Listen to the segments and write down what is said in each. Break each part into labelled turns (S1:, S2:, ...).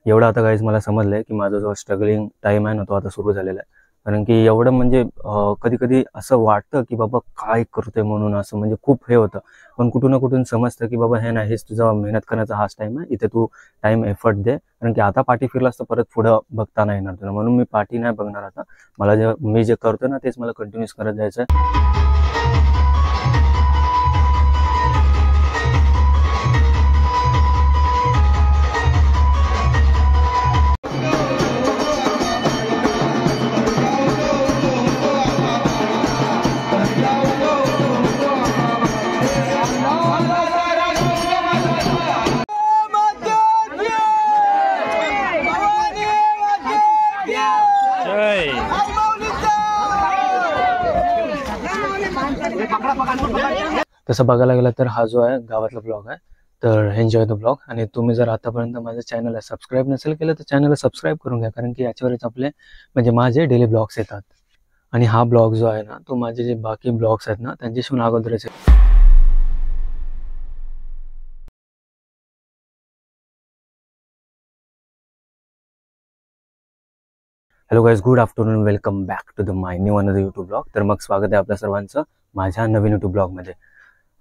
S1: एवढं आता गाईज मला समजलंय की माझा जो स्ट्रगलिंग टाइम आहे ना तो आता सुरू झालेला आहे. कारण की एवढं म्हणजे कधी कधी असं वाटतं की बाबा काय करतोय म्हणून, असं म्हणजे खूप हे होतं. पण कुठून ना कुठून समजतं की बाबा हे नाही, हेच तुझा मेहनत करण्याचा हाच टाइम आहे, इथे तू टाइम एफर्ट दे. कारण की आता पाठी फिरलास तर परत पुढं बघता नाही येणार तुला, म्हणून मी पाठी नाही बघणार आता. मला मी जे करतो ना तेच मला कंटिन्यूस करत जायचं आहे. तसं बघायला गेलं तर हा जो आहे गावातला ब्लॉग आहे, तर एन्जॉय द ब्लॉग. आणि तुम्ही जर आतापर्यंत माझ्या चॅनलला सबस्क्राईब नसेल केलं तर चॅनलला सबस्क्राईब करून घ्या, कारण की याच्यावरच आपले म्हणजे माझे डेली ब्लॉग्स येतात. आणि हा ब्लॉग जो आहे ना तो माझे जे बाकी ब्लॉग्स आहेत ना त्यांच्याशी अगोदरच आहे. Hello guys, good afternoon, welcome back to the my new another YouTube blog. तर मग स्वागत आहे आपल्या सर्वांचं माझ्या नवीन यूट्यूब ब्लॉगमध्ये.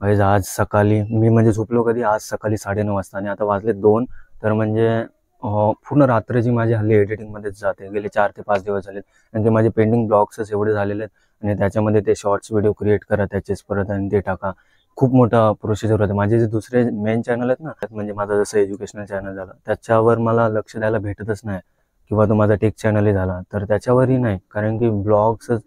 S1: गाईज आज सकाळी मी म्हणजे झोपलो कधी, आज सकाळी 9:30 वाजता आणि आता वाजले 2. तर म्हणजे पूर्ण रात्र जी माझी हल्ली एडिटिंगमध्येच जाते. गेले 4 ते 5 दिवस झालेत, कारण की माझे पेंडिंग ब्लॉग्सच एवढे झालेले आहेत आणि त्याच्यामध्ये ते शॉर्ट्स व्हिडिओ क्रिएट करा, त्याचेच परत आणि ते टाका, खूप मोठा प्रोसिजर होतं. माझे जे दुसरे मेन चॅनल आहेत ना, म्हणजे माझं जसं एज्युकेशनल चॅनल झालं त्याच्यावर मला लक्ष द्यायला भेटतच नाही, किंवा तो माझा टेक चॅनलही झाला तर त्याच्यावरही नाही. कारण की ब्लॉग्सच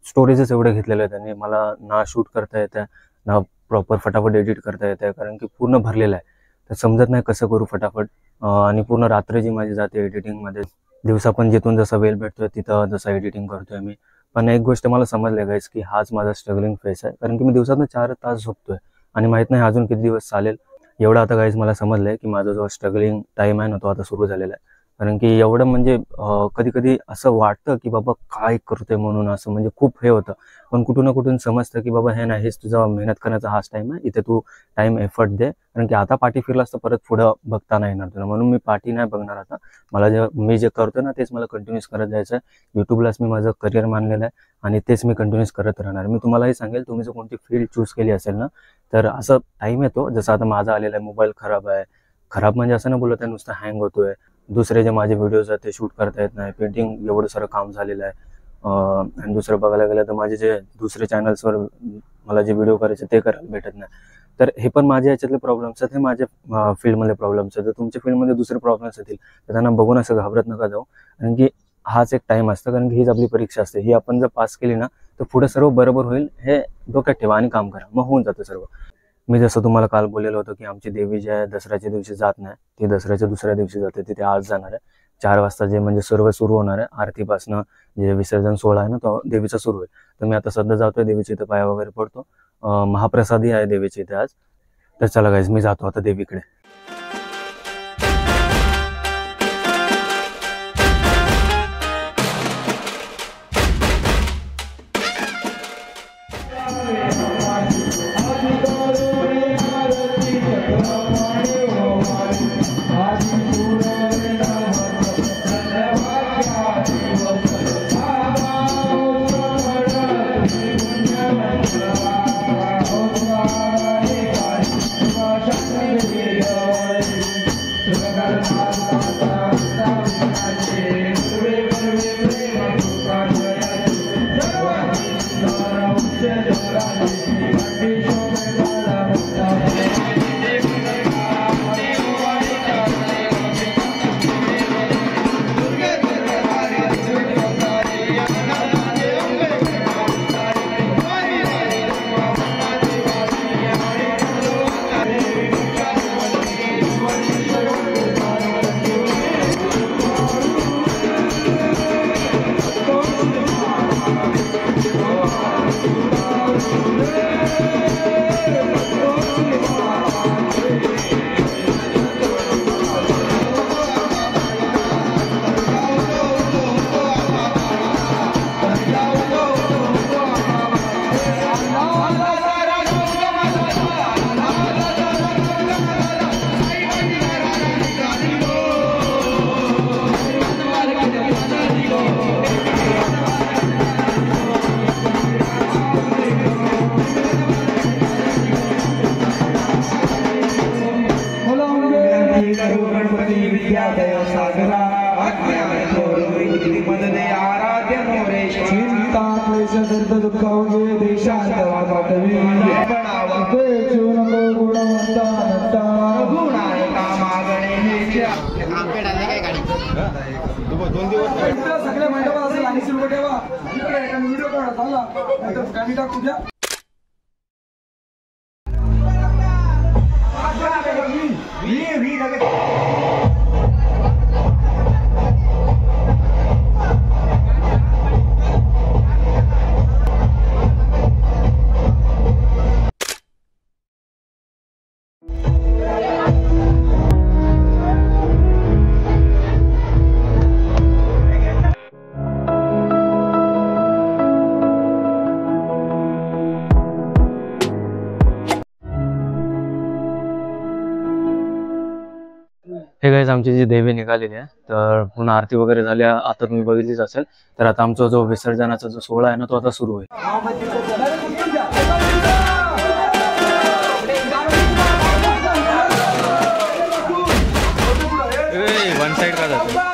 S1: स्टोरेजच एवढे घेतलेले आहेत आणि मला ना शूट करता येतं ना प्रॉपर फटाफट एडिट करता येतं, कारण की पूर्ण भरलेलं आहे. तर समजत नाही कसं करू फटाफट. आणि पूर्ण रात्र जी माझी जाते एडिटिंगमध्ये. दिवसा पण जिथून जसा वेळ भेटतोय तिथं जसं एडिटिंग करतोय मी. पण एक गोष्ट मला समजले गाईज की हाच माझा स्ट्रगलिंग फेस आहे, कारण की मी दिवसातून 4 तास झोपतोय आणि माहीत नाही अजून किती दिवस चालेल. एवढं आता गाईज मला समजलंय की माझा जो स्ट्रगलिंग टाइम आहे ना तो आता सुरू झालेला आहे. कारण की एवढं म्हणजे कधी कधी असं वाटतं की बाबा काय करतोय म्हणून, असं म्हणजे खूप हे होतं. पण कुठून ना कुठून समजतं की बाबा हे नाही, हेच तुझा मेहनत करण्याचा हाच टाइम आहे, इथे तू टाइम एफर्ट दे. कारण की आता पाठी फिरलास तर परत पुढं बघता नाही येणार तुला, म्हणून मी पाठी नाही बघणार आता. मी जे करतो ना तेच मला कंटिन्यूस करत जायचं आहे. यूट्यूबलाच मी माझं करिअर मानलेलं आहे आणि तेच मी कंटिन्यूस करत राहणार. मी तुम्हालाही सांगेल, तुम्ही जर कोणती फील्ड चूज केली असेल ना तर असं टाइम येतो, जसं आता माझा आलेला आहे. मोबाईल खराब आहे, खराब म्हणजे असं ना बोलत आहे, नुसतं हँग होतोय. दुसरे जे माझे व्हिडिओज आहेत ते शूट करता येत नाही, पेंटिंग एवढं सारं काम झालेलं आहे. आणि दुसरं बघायला गेलं तर माझे जे दुसरे चॅनल्सवर मला जे व्हिडिओ करायचे ते करायला भेटत नाही. तर हे पण माझ्या याच्यातले प्रॉब्लेम्स आहेत, हे माझ्या फील्डमधले प्रॉब्लेम्स आहेत. तर तुमच्या फील्डमध्ये दुसरे प्रॉब्लेम्स असतील तर त्यांना बघून असं घाबरत नका जाऊ, कारण की हाच एक टाइम असतं. कारण की हीच आपली परीक्षा असते, ही आपण जर पास केली ना तर पुढे सर्व बरोबर होईल, हे डोक्यात ठेवा आणि काम करा, मग होऊन जातं सर्व. मी जसं तुम्हाला काल बोललेलं होतं की आमची देवी जी आहे दसऱ्याच्या दिवशी जात नाही, ती दसऱ्याच्या दुसऱ्या दिवशी जाते. तिथे आज जाणार आहे 4 वाजता, जे म्हणजे सर्व सुरू होणार आहे. आरतीपासनं जे विसर्जन सोहळा आहे ना तो देवीचा सुरू आहे. तर मी आता सध्या जातोय देवीच्या इथं, पाया वगैरे पडतो. महाप्रसादी आहे देवीच्या इथे आज. तर चला गाईज, मी जातो आता देवीकडे.
S2: सगळ्या मंडपात असेल आणि सुरू ठेवा व्हिडिओ काढा चांगला गाणी टाकू द्या.
S1: हे गाईज आमची जी देवी निघालेली आहे तर पूर्ण आरती वगैरे झाली आता तुम्ही बघितलीच असेल. तर आता आमचा जो विसर्जनाचा जो सोहळा आहे ना तो आता सुरू होईल. वन साइड का जातो.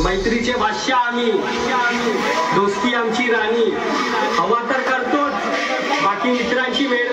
S3: मैत्रीचे भाष्य आम्ही, दोस्ती आमची राणी. हवा तर करतोच, बाकी मित्रांची वेळ